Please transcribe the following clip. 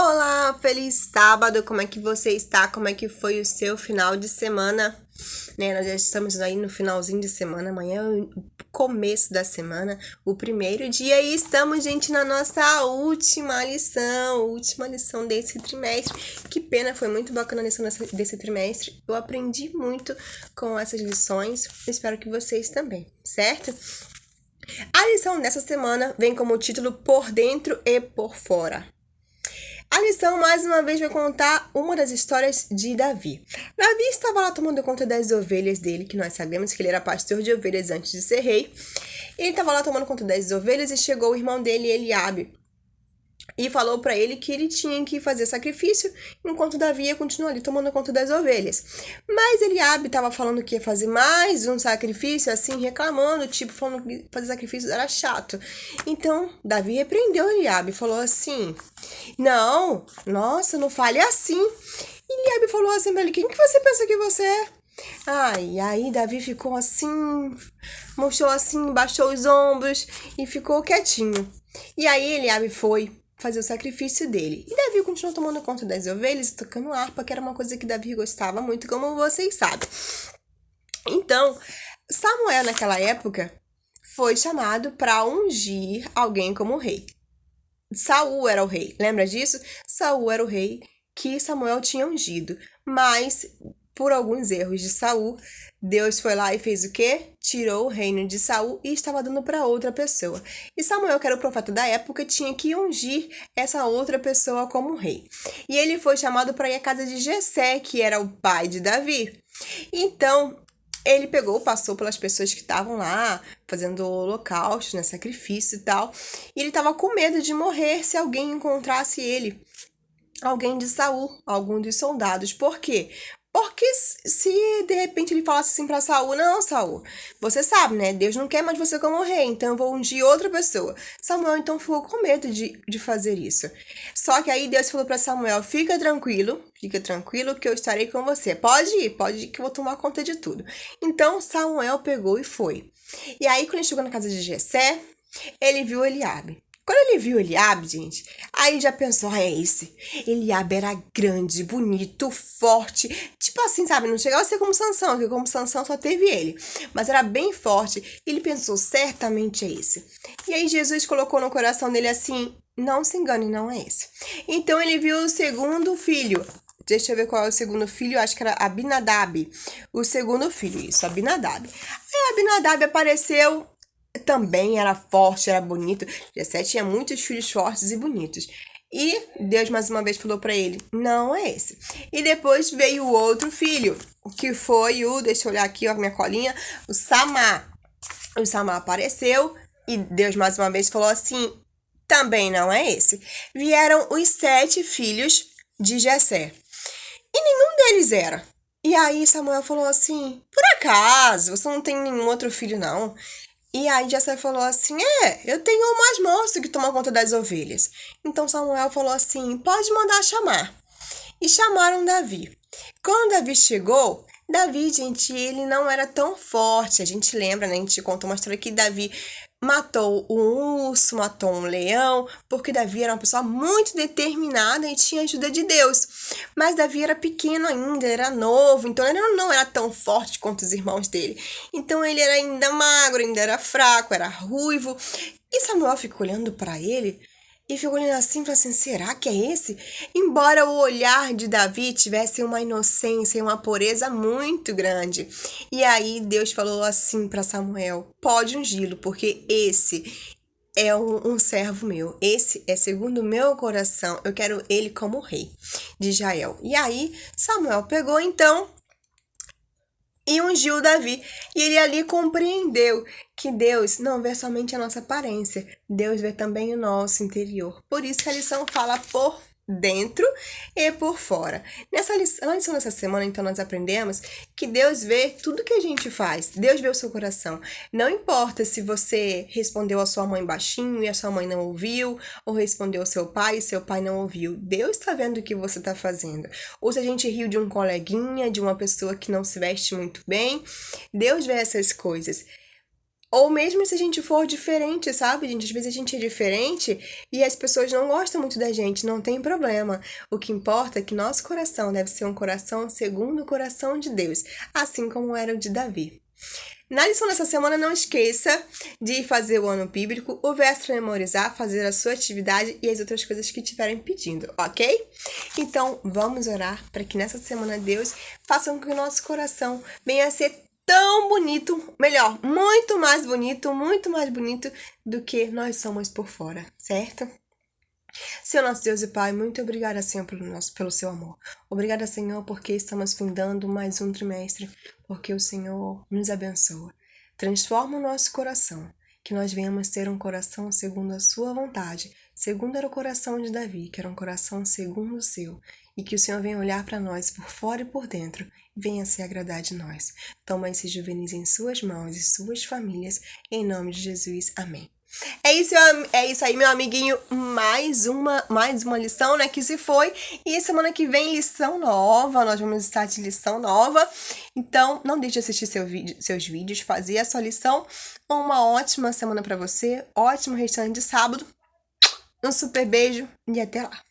Olá, feliz sábado! Como é que você está? Como é que foi o seu final de semana? Nós já estamos aí no finalzinho de semana, amanhã é o começo da semana, o primeiro dia, e estamos, gente, na nossa última lição desse trimestre. Que pena, foi muito bacana a lição desse trimestre. Eu aprendi muito com essas lições, espero que vocês também, certo? A lição dessa semana vem como título Por Dentro e Por Fora. A lição, mais uma vez, vai contar uma das histórias de Davi. Davi estava lá tomando conta das ovelhas dele, que nós sabemos que ele era pastor de ovelhas antes de ser rei. Ele estava lá tomando conta das ovelhas e chegou o irmão dele, Eliabe, e falou para ele que ele tinha que fazer sacrifício enquanto Davi ia continuar ali tomando conta das ovelhas. Mas Eliabe estava falando que ia fazer mais um sacrifício, assim, reclamando, tipo, falando que fazer sacrifício era chato. Então, Davi repreendeu Eliabe e falou assim: não, nossa, não fale assim. E Eliabe falou assim pra ele: quem que você pensa que você é? E aí Davi ficou assim, mostrou assim, baixou os ombros e ficou quietinho. E aí Eliabe foi fazer o sacrifício dele. E Davi continuou tomando conta das ovelhas e tocando harpa, que era uma coisa que Davi gostava muito, como vocês sabem. Então, Samuel, naquela época, foi chamado para ungir alguém como rei. Saul era o rei, lembra disso? Saul era o rei que Samuel tinha ungido, mas por alguns erros de Saul, Deus foi lá e fez o quê? Tirou o reino de Saul e estava dando para outra pessoa. E Samuel, que era o profeta da época, tinha que ungir essa outra pessoa como rei. E ele foi chamado para ir à casa de Jessé, que era o pai de Davi. Então, ele passou pelas pessoas que estavam lá, fazendo holocausto, né, sacrifício e tal. E ele estava com medo de morrer se alguém encontrasse ele. Alguém de Saul, algum dos soldados. Por quê? Porque se de repente ele falasse assim pra Saul: não, Saul, você sabe, né? Deus não quer mais você como rei, então eu vou ungir outra pessoa. Samuel então ficou com medo de fazer isso. Só que aí Deus falou pra Samuel: fica tranquilo que eu estarei com você. Pode ir que eu vou tomar conta de tudo. Então Samuel pegou e foi. E aí quando ele chegou na casa de Jessé, ele viu Eliabe. Quando ele viu Eliabe, gente, aí já pensou: é esse. Eliabe era grande, bonito, forte. Tipo assim, sabe? Não chegava a ser como Sansão, porque como Sansão só teve ele. Mas era bem forte. Ele pensou: certamente é esse. E aí Jesus colocou no coração dele assim: não se engane, não é esse. Então ele viu o segundo filho. Deixa eu ver qual é o segundo filho. Acho que era Abinadab. O segundo filho, isso, Abinadab. Aí Abinadab apareceu. Também era forte, era bonito. Jessé tinha muitos filhos fortes e bonitos. E Deus mais uma vez falou para ele: não é esse. E depois veio o outro filho, que foi deixa eu olhar aqui, ó, minha colinha, o Samá. O Samá apareceu e Deus mais uma vez falou assim: também não é esse. Vieram os 7 filhos de Jessé. E nenhum deles era. E aí Samuel falou assim: por acaso, você não tem nenhum outro filho, não? E aí Jessé falou assim: eu tenho o mais moço que toma conta das ovelhas. Então Samuel falou assim: pode mandar chamar. E chamaram Davi. Quando Davi chegou, Davi, gente, ele não era tão forte. A gente lembra, né? A gente conta uma história que Davi matou um urso, matou um leão, porque Davi era uma pessoa muito determinada e tinha ajuda de Deus. Mas Davi era pequeno ainda, era novo, então ele não era tão forte quanto os irmãos dele. Então ele era ainda magro, ainda era fraco, era ruivo. E Samuel ficou olhando para ele e ficou olhando assim, falou assim: será que é esse? Embora o olhar de Davi tivesse uma inocência e uma pureza muito grande. E aí Deus falou assim para Samuel: pode ungí-lo, porque esse é um servo meu. Esse é segundo o meu coração. Eu quero ele como rei de Israel. E aí Samuel pegou então e ungiu Davi. E ele ali compreendeu que Deus não vê somente a nossa aparência, Deus vê também o nosso interior. Por isso que a lição fala por dentro e por fora. Na lição dessa semana, então, nós aprendemos que Deus vê tudo que a gente faz. Deus vê o seu coração. Não importa se você respondeu a sua mãe baixinho e a sua mãe não ouviu, ou respondeu ao seu pai e seu pai não ouviu. Deus está vendo o que você está fazendo. Ou se a gente riu de um coleguinha, de uma pessoa que não se veste muito bem, Deus vê essas coisas. Ou mesmo se a gente for diferente, sabe, gente? Às vezes a gente é diferente e as pessoas não gostam muito da gente, não tem problema. O que importa é que nosso coração deve ser um coração segundo o coração de Deus, assim como era o de Davi. Na lição dessa semana, não esqueça de fazer o ano bíblico, o verso para memorizar, fazer a sua atividade e as outras coisas que estiverem pedindo, ok? Então, vamos orar para que nessa semana Deus faça com que o nosso coração venha a ser tão bonito, melhor, muito mais bonito do que nós somos por fora, certo? Senhor nosso Deus e Pai, muito obrigada, Senhor, pelo seu amor. Obrigada, Senhor, porque estamos findando mais um trimestre, porque o Senhor nos abençoa. Transforma o nosso coração, que nós venhamos ter um coração segundo a sua vontade, segundo era o coração de Davi, que era um coração segundo o seu, e que o Senhor venha olhar para nós por fora e por dentro, e venha se agradar de nós. Toma esses juvenis em suas mãos e suas famílias, em nome de Jesus. Amém. É isso aí, meu amiguinho. Mais uma lição, né? Que se foi. E semana que vem, lição nova. Nós vamos estar de lição nova. Então, não deixe de assistir seus vídeos, fazer a sua lição. Uma ótima semana pra você. Ótimo restante de sábado. Um super beijo e até lá.